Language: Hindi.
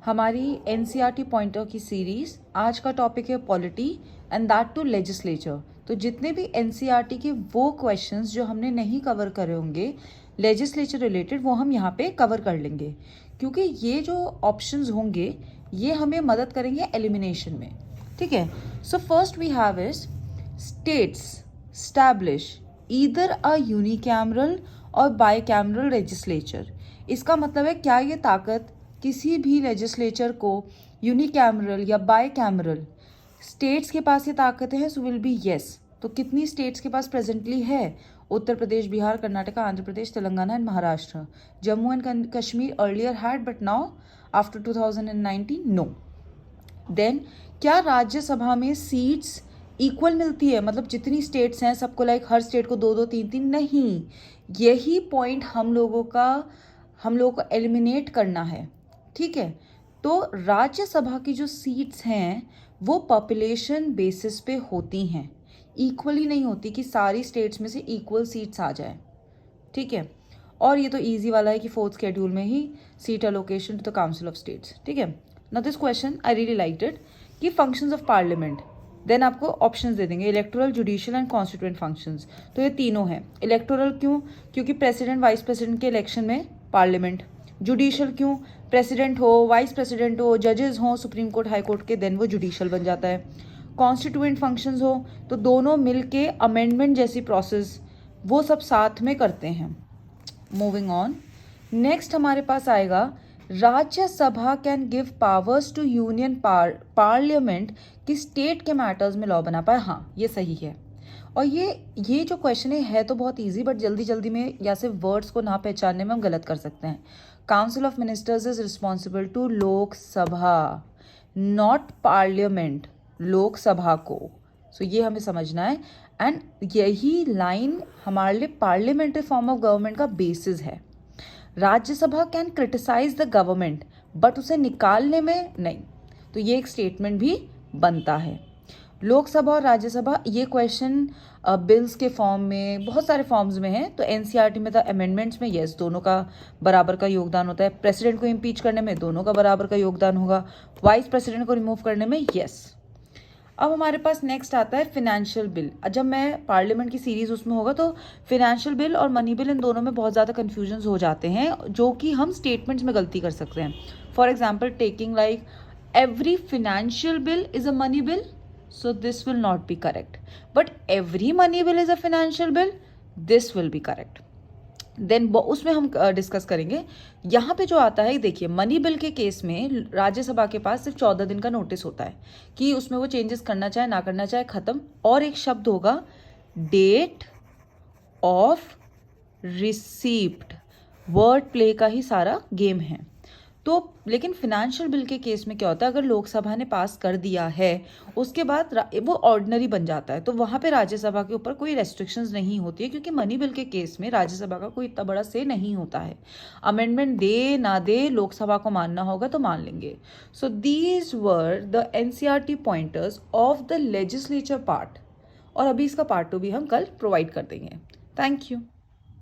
हमारी एनसीईआरटी पॉइंटर की सीरीज। आज का टॉपिक है polity and that too legislature. तो जितने भी एनसीईआरटी के वो क्वेश्चंस जो हमने नहीं कवर करे होंगे लेजिस्लेचर रिलेटेड, वो हम यहाँ पे कवर कर लेंगे, क्योंकि ये जो ऑप्शंस होंगे ये हमें मदद करेंगे एलिमिनेशन में। ठीक है, so first we have is states establish either a unicameral or bicameral legislature. इसका मतलब है क्या ये ताकत किसी भी लेजिस्लेचर को यूनिकैमरल या बाइकैमरल स्टेट्स के पास ये ताकतें हैं, सो विल बी येस। तो कितनी स्टेट्स के पास प्रेजेंटली है? Uttar Pradesh, Bihar, Karnataka, Andhra Pradesh, Telangana and Maharashtra. Jammu and Kashmir earlier had but now after 2019 no. Then क्या राज्यसभा में सीट्स इक्वल मिलती है? मतलब जितनी स्टेट्स हैं सबको लाइक हर स्टेट को दो दो तीन तीन? नहीं, यही पॉइंट हम लोगों को एलिमिनेट करना है। ठीक है, तो राज्यसभा की जो सीट्स हैं वो पॉपुलेशन बेसिस पे होती हैं, इक्वली नहीं होती कि सारी स्टेट्स में से इक्वल सीट्स आ जाए। ठीक है, और ये तो इजी वाला है कि फोर्थ शेड्यूल में ही seat allocation to the council of states. ठीक है, now this question I really liked it कि फंक्शंस ऑफ पार्लियामेंट। देन आपको ऑप्शंस दे देंगे electoral, judicial and constituent functions. तो ये तीनों हैं। इलेक्टोरल क्यों? क्योंकि प्रेसिडेंट वाइस प्रेसिडेंट के इलेक्शन में पार्लियामेंट। जुडिशियल क्यों? प्रेसिडेंट हो, वाइस प्रेसिडेंट हो, जजेस हो सुप्रीम कोर्ट हाई कोर्ट के, देन वो जुडिशियल बन जाता है। कॉन्स्टिट्यूएंट फंक्शंस हो तो दोनों मिलके अमेंडमेंट जैसी प्रोसेस वो सब साथ में करते हैं। मूविंग ऑन, नेक्स्ट हमारे पास आएगा Rajya Sabha can give powers to union parliament कि स्टेट के मैटर्स में लॉ बना पाए। हाँ, ये सही है। और ये जो क्वेश्चन है तो बहुत इजी, बट जल्दी जल्दी में या सिर्फ वर्ड्स को ना पहचानने में हम गलत कर सकते हैं। Council of ministers is responsible to Lok Sabha, not parliament, Lok Sabha को। सो ये हमें समझना है, एंड यही लाइन हमारे लिए पार्लियामेंट्री फॉर्म ऑफ गवर्नमेंट का बेसिस है। Rajya Sabha can criticise the government but उसे निकालने में नहीं, तो ये एक स्टेटमेंट भी बनता है। लोकसभा और राज्यसभा, ये क्वेश्चन बिल्स के फॉर्म में बहुत सारे फॉर्म्स में है, तो एनसीईआरटी में तो अमेंडमेंट्स में यस दोनों का बराबर का योगदान होता है। प्रेसिडेंट को इम्पीच करने में दोनों का बराबर का योगदान होगा, वाइस प्रेसिडेंट को रिमूव करने में यस। अब हमारे पास नेक्स्ट आता है फिनेंशियल बिल। जब मैं पार्लियामेंट की सीरीज उसमें होगा तो फिनेंशियल बिल और मनी बिल इन दोनों में बहुत ज़्यादा कन्फ्यूजन हो जाते हैं, जो कि हम स्टेटमेंट्स में गलती कर सकते हैं। For example taking like every financial bill is a money bill, so this will not be correct, but every money bill is a financial bill, this will be correct. Then उसमें हम डिस्कस करेंगे। यहाँ पे जो आता है, देखिए मनी बिल के केस में राज्यसभा के पास सिर्फ 14 दिन का नोटिस होता है कि उसमें वो चेंजेस करना चाहे ना करना चाहे, खत्म। और एक शब्द होगा date of receipt, word play का ही सारा गेम है। तो लेकिन फिनेंशियल बिल के केस में क्या होता है, अगर लोकसभा ने पास कर दिया है उसके बाद वो ऑर्डिनरी बन जाता है, तो वहाँ पे राज्यसभा के ऊपर कोई रेस्ट्रिक्शंस नहीं होती है, क्योंकि मनी बिल के केस में राज्यसभा का कोई इतना बड़ा से नहीं होता है। अमेंडमेंट दे ना दे, लोकसभा को मानना होगा तो मान लेंगे। So these were the NCERT pointers of the legislature part, और अभी इसका पार्ट 2 भी हम कल प्रोवाइड कर देंगे। Thank you.